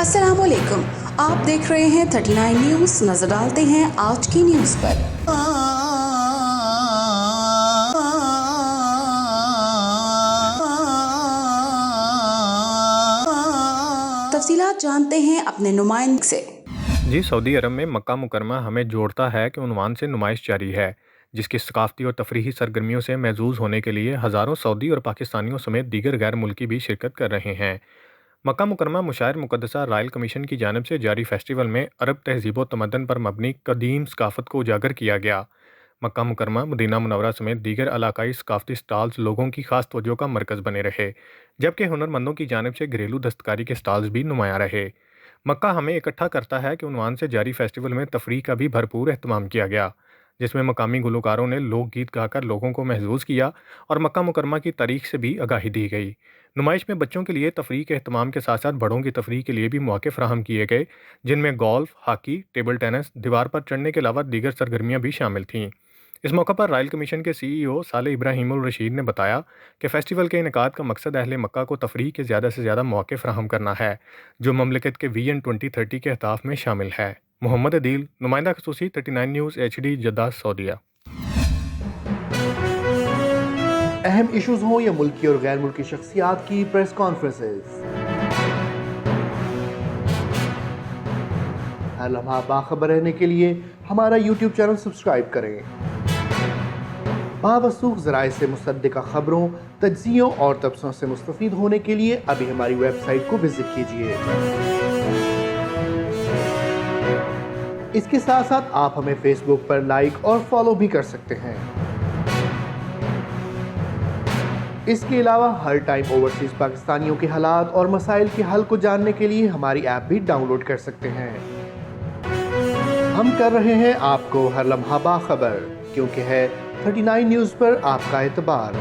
अस्सलाम वालेकुम, आप देख रहे हैं 39 न्यूज़। नजर डालते हैं आज की न्यूज़ पर। तफसीलात जानते हैं अपने नुमाइंदे से। जी, सऊदी अरब में मक्का मुकरमा हमें जोड़ता है कि उन्वान से नुमाइश जारी है, जिसकी सकाफती और तफरीही सरगर्मियों से महजूज होने के लिए हज़ारों सऊदी और पाकिस्तानियों समेत दीगर गैर मुल्की भी शिरकत कर रहे हैं। मक्का मुकरमा मुशायर मुकद्दसा रॉयल कमीशन की जानिब से जारी फेस्टिवल में अरब तहजीब व तमद्दन पर मबनी कदीम सकाफत को उजागर किया गया। मक्का मुकरमा, मदीना मुनव्वरा समेत दीगर इलाकाई सकाफती स्टॉल्स लोगों की खास तवज्जो का मरकज़ बने रहे, जबकि हुनरमंदों की जानिब से घरेलू दस्तकारी के स्टॉल्स भी नुमाया रहे। मक्का हमें इकट्ठा करता है कि उन्वान से जारी फेस्टिवल में तफरीह का भी भरपूर एहतमाम किया गया, जिसमें मकामी गुलकारों ने लोकगीत गाकर लोगों को महजूज किया और मक्का मुकरमा की तारीख से भी आगाही दी गई। नुमाइश में बच्चों के लिए तफरीह के अहतमाम के साथ साथ बड़ों की तफरीह के लिए भी मौके फराहम किए गए, जिनमें गोल्फ, हॉकी, टेबल टेनिस, दीवार पर चढ़ने के अलावा दीगर सरगर्मियाँ भी शामिल थीं। इस मौका पर रॉयल कमीशन के CEO साले इब्राहिमुल रशीद ने बताया कि फेस्टिवल के इनेकाद का मकसद अहले मक्का को तफरीह के ज़्यादा से ज़्यादा मौके फराहम करना है, जो ममलिकत के विजन 2030 के अहदाफ में शामिल है। मोहम्मद अदील, नुमाइंदा खसूसी 39 न्यूज़ HD जद्दा सऊदीया। अहम इश्यूज हों या मुल्की और गैर मुल्की शख्सियात की प्रेस कॉन्फ्रेंसेस, हर लम्हा बाखबर रहने के लिए हमारा YouTube चैनल सब्सक्राइब करें। बावसूख ज़राए से मुसद्दिक़ा खबरों, तज्ज़ियों और तबसरों से मुस्तफ़ीद होने के लिए अभी हमारी वेबसाइट को विजिट कीजिए। इसके साथ साथ आप हमें फेसबुक पर लाइक और फॉलो भी कर सकते हैं। इसके अलावा हर टाइम ओवरसीज पाकिस्तानियों के हालात और मसाइल के हल को जानने के लिए हमारी ऐप भी डाउनलोड कर सकते हैं। हम कर रहे हैं आपको हर लम्हा बाखबर, क्योंकि है 39 न्यूज़ पर आपका एतबार।